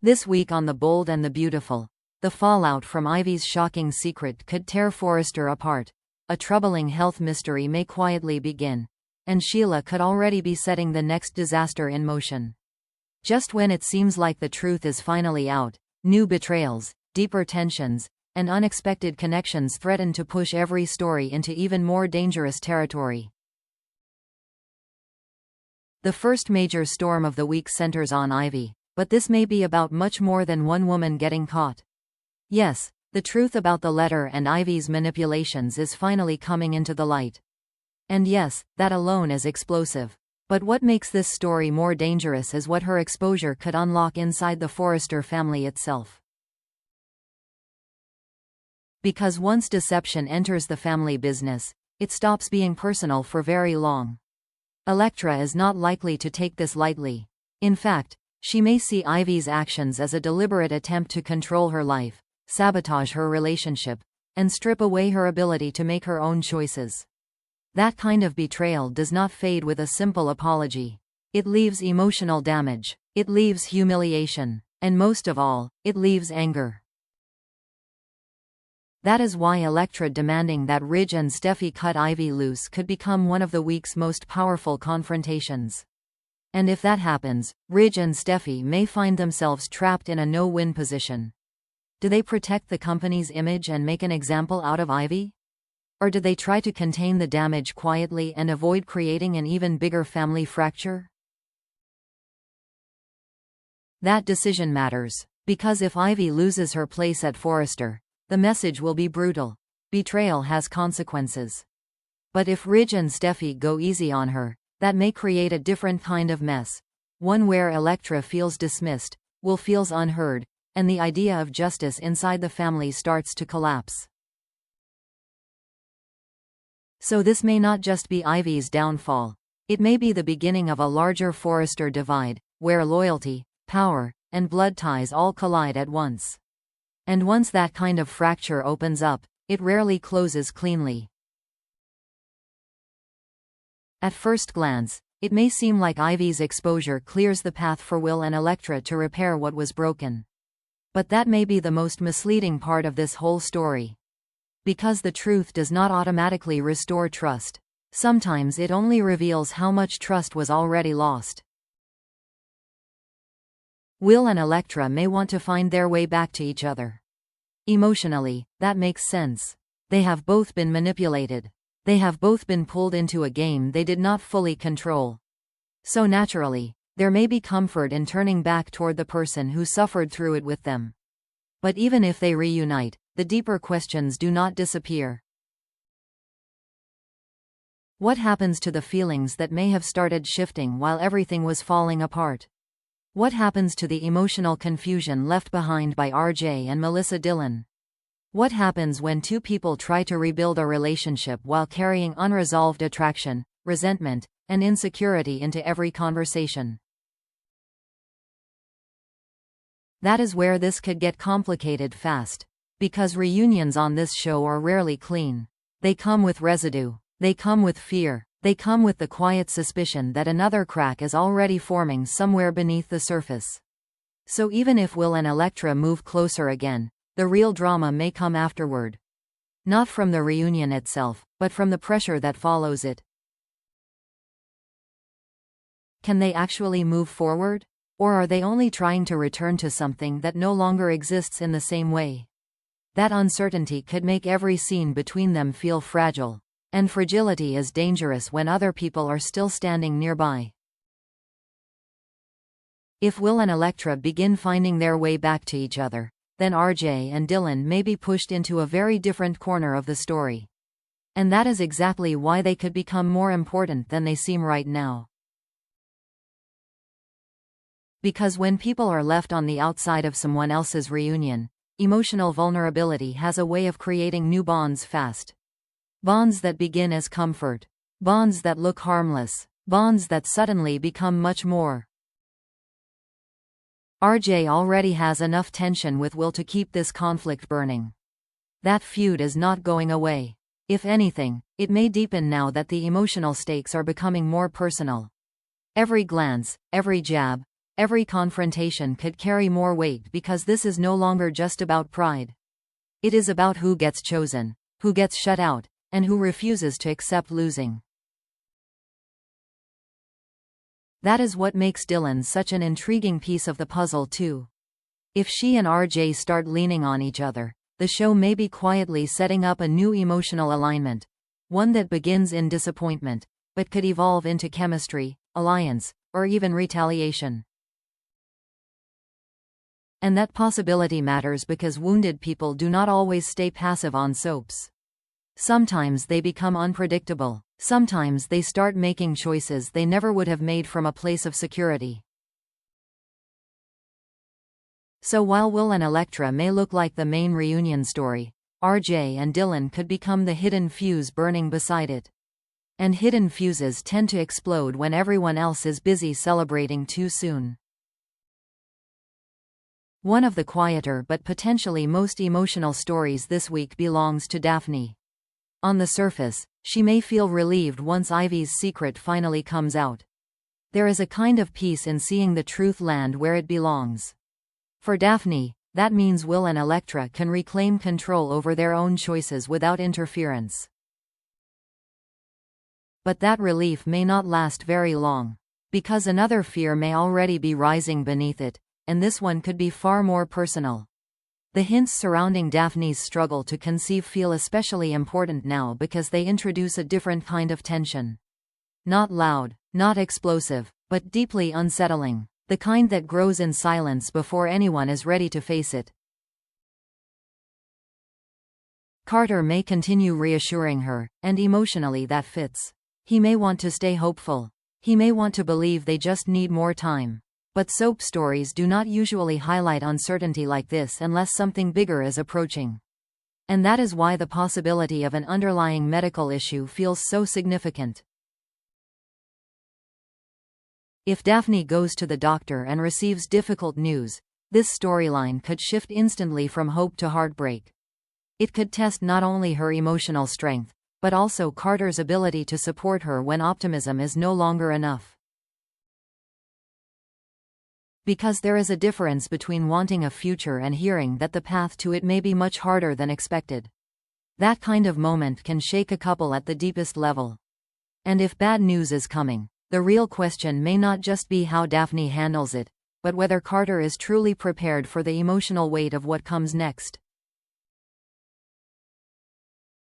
This week on The Bold and the Beautiful, the fallout from Ivy's shocking secret could tear Forrester apart. A troubling health mystery may quietly begin, and Sheila could already be setting the next disaster in motion. Just when it seems like the truth is finally out, new betrayals, deeper tensions, and unexpected connections threaten to push every story into even more dangerous territory. The first major storm of the week centers on Ivy, but this may be about much more than one woman getting caught. Yes, the truth about the letter and Ivy's manipulations is finally coming into the light. And yes, that alone is explosive. But what makes this story more dangerous is what her exposure could unlock inside the Forrester family itself. Because once deception enters the family business, it stops being personal for very long. Elektra is not likely to take this lightly. In fact, she may see Ivy's actions as a deliberate attempt to control her life, sabotage her relationship, and strip away her ability to make her own choices. That kind of betrayal does not fade with a simple apology. It leaves emotional damage, it leaves humiliation, and most of all, it leaves anger. That is why Elektra demanding that Ridge and Steffi cut Ivy loose could become one of the week's most powerful confrontations. And if that happens, Ridge and Steffi may find themselves trapped in a no-win position. Do they protect the company's image and make an example out of Ivy? Or do they try to contain the damage quietly and avoid creating an even bigger family fracture? That decision matters, because if Ivy loses her place at Forrester, the message will be brutal. Betrayal has consequences. But if Ridge and Steffi go easy on her, that may create a different kind of mess. One where Elektra feels dismissed, Will feels unheard, and the idea of justice inside the family starts to collapse. So this may not just be Ivy's downfall. It may be the beginning of a larger Forrester divide, where loyalty, power, and blood ties all collide at once. And once that kind of fracture opens up, it rarely closes cleanly. At first glance, it may seem like Ivy's exposure clears the path for Will and Elektra to repair what was broken. But that may be the most misleading part of this whole story. Because the truth does not automatically restore trust. Sometimes it only reveals how much trust was already lost. Will and Elektra may want to find their way back to each other. Emotionally, that makes sense. They have both been manipulated. They have both been pulled into a game they did not fully control. So naturally, there may be comfort in turning back toward the person who suffered through it with them. But even if they reunite, the deeper questions do not disappear. What happens to the feelings that may have started shifting while everything was falling apart? What happens to the emotional confusion left behind by RJ and Melissa Dillon? What happens when two people try to rebuild a relationship while carrying unresolved attraction, resentment, and insecurity into every conversation? That is where this could get complicated fast. Because reunions on this show are rarely clean. They come with residue. They come with fear. They come with the quiet suspicion that another crack is already forming somewhere beneath the surface. So even if Will and Elektra move closer again, the real drama may come afterward. Not from the reunion itself, but from the pressure that follows it. Can they actually move forward? Or are they only trying to return to something that no longer exists in the same way? That uncertainty could make every scene between them feel fragile. And fragility is dangerous when other people are still standing nearby. If Will and Elektra begin finding their way back to each other, then RJ and Dylan may be pushed into a very different corner of the story. And that is exactly why they could become more important than they seem right now. Because when people are left on the outside of someone else's reunion, emotional vulnerability has a way of creating new bonds fast. Bonds that begin as comfort. Bonds that look harmless. Bonds that suddenly become much more. RJ already has enough tension with Will to keep this conflict burning. That feud is not going away. If anything, it may deepen now that the emotional stakes are becoming more personal. Every glance, every jab, every confrontation could carry more weight because this is no longer just about pride. It is about who gets chosen, who gets shut out, and who refuses to accept losing. That is what makes Dylan such an intriguing piece of the puzzle too. If she and RJ start leaning on each other, the show may be quietly setting up a new emotional alignment, one that begins in disappointment, but could evolve into chemistry, alliance, or even retaliation. And that possibility matters because wounded people do not always stay passive on soaps. Sometimes they become unpredictable. Sometimes they start making choices they never would have made from a place of security. So while Will and Elektra may look like the main reunion story, RJ and Dylan could become the hidden fuse burning beside it. And hidden fuses tend to explode when everyone else is busy celebrating too soon. One of the quieter but potentially most emotional stories this week belongs to Daphne. On the surface, she may feel relieved once Ivy's secret finally comes out. There is a kind of peace in seeing the truth land where it belongs. For Daphne, that means Will and Elektra can reclaim control over their own choices without interference. But that relief may not last very long, because another fear may already be rising beneath it, and this one could be far more personal. The hints surrounding Daphne's struggle to conceive feel especially important now because they introduce a different kind of tension. Not loud, not explosive, but deeply unsettling, the kind that grows in silence before anyone is ready to face it. Carter may continue reassuring her, and emotionally that fits. He may want to stay hopeful. He may want to believe they just need more time. But soap stories do not usually highlight uncertainty like this unless something bigger is approaching. And that is why the possibility of an underlying medical issue feels so significant. If Daphne goes to the doctor and receives difficult news, this storyline could shift instantly from hope to heartbreak. It could test not only her emotional strength, but also Carter's ability to support her when optimism is no longer enough. Because there is a difference between wanting a future and hearing that the path to it may be much harder than expected. That kind of moment can shake a couple at the deepest level. And if bad news is coming, the real question may not just be how Daphne handles it, but whether Carter is truly prepared for the emotional weight of what comes next.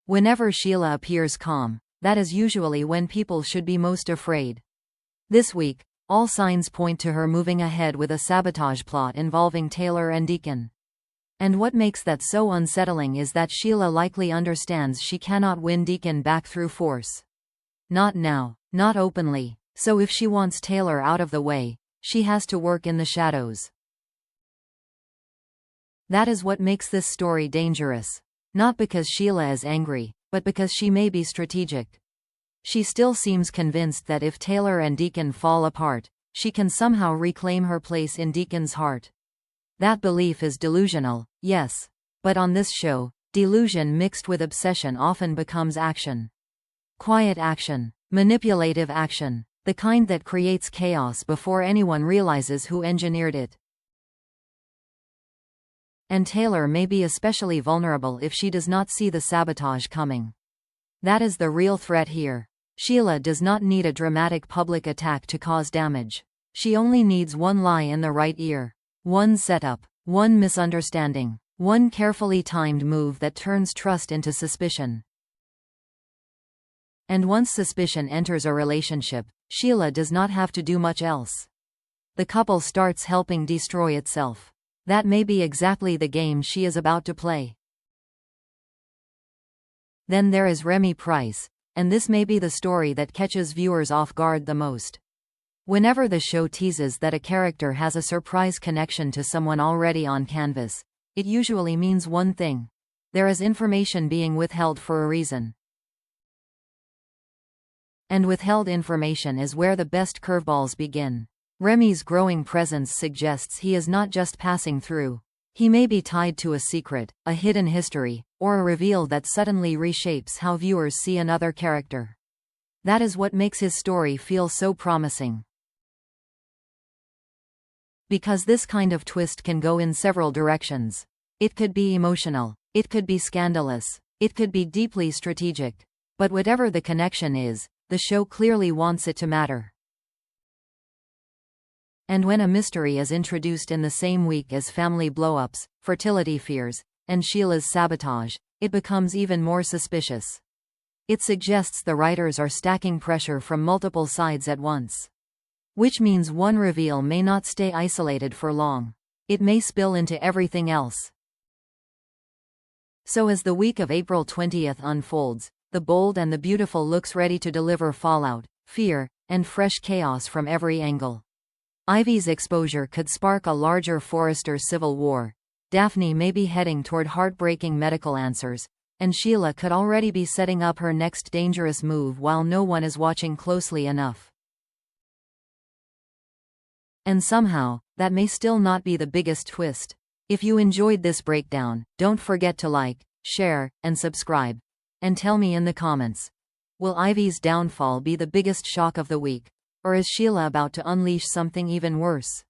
Whenever Sheila appears calm, that is usually when people should be most afraid. This week, all signs point to her moving ahead with a sabotage plot involving Taylor and Deacon. And what makes that so unsettling is that Sheila likely understands she cannot win Deacon back through force. Not now, not openly, so if she wants Taylor out of the way, she has to work in the shadows. That is what makes this story dangerous. Not because Sheila is angry, but because she may be strategic. She still seems convinced that if Taylor and Deacon fall apart, she can somehow reclaim her place in Deacon's heart. That belief is delusional, yes. But on this show, delusion mixed with obsession often becomes action. Quiet action, manipulative action, the kind that creates chaos before anyone realizes who engineered it. And Taylor may be especially vulnerable if she does not see the sabotage coming. That is the real threat here. Sheila does not need a dramatic public attack to cause damage. She only needs one lie in the right ear. One setup, one misunderstanding, one carefully timed move that turns trust into suspicion. And once suspicion enters a relationship, Sheila does not have to do much else. The couple starts helping destroy itself. That may be exactly the game she is about to play. Then there is Remy Price. And this may be the story that catches viewers off guard the most. Whenever the show teases that a character has a surprise connection to someone already on canvas, it usually means one thing. There is information being withheld for a reason. And withheld information is where the best curveballs begin. Remy's growing presence suggests he is not just passing through. He may be tied to a secret, a hidden history, or a reveal that suddenly reshapes how viewers see another character. That is what makes his story feel so promising. Because this kind of twist can go in several directions. It could be emotional, it could be scandalous, it could be deeply strategic. But whatever the connection is, the show clearly wants it to matter. And when a mystery is introduced in the same week as family blow-ups, fertility fears, and Sheila's sabotage, it becomes even more suspicious. It suggests the writers are stacking pressure from multiple sides at once. Which means one reveal may not stay isolated for long. It may spill into everything else. So as the week of April 20th unfolds, the bold and the beautiful looks ready to deliver fallout, fear, and fresh chaos from every angle. Ivy's exposure could spark a larger Forrester civil war. Daphne may be heading toward heartbreaking medical answers, and Sheila could already be setting up her next dangerous move while no one is watching closely enough. And somehow, that may still not be the biggest twist. If you enjoyed this breakdown, don't forget to like, share, and subscribe. And tell me in the comments. Will Ivy's downfall be the biggest shock of the week? Or is Sheila about to unleash something even worse?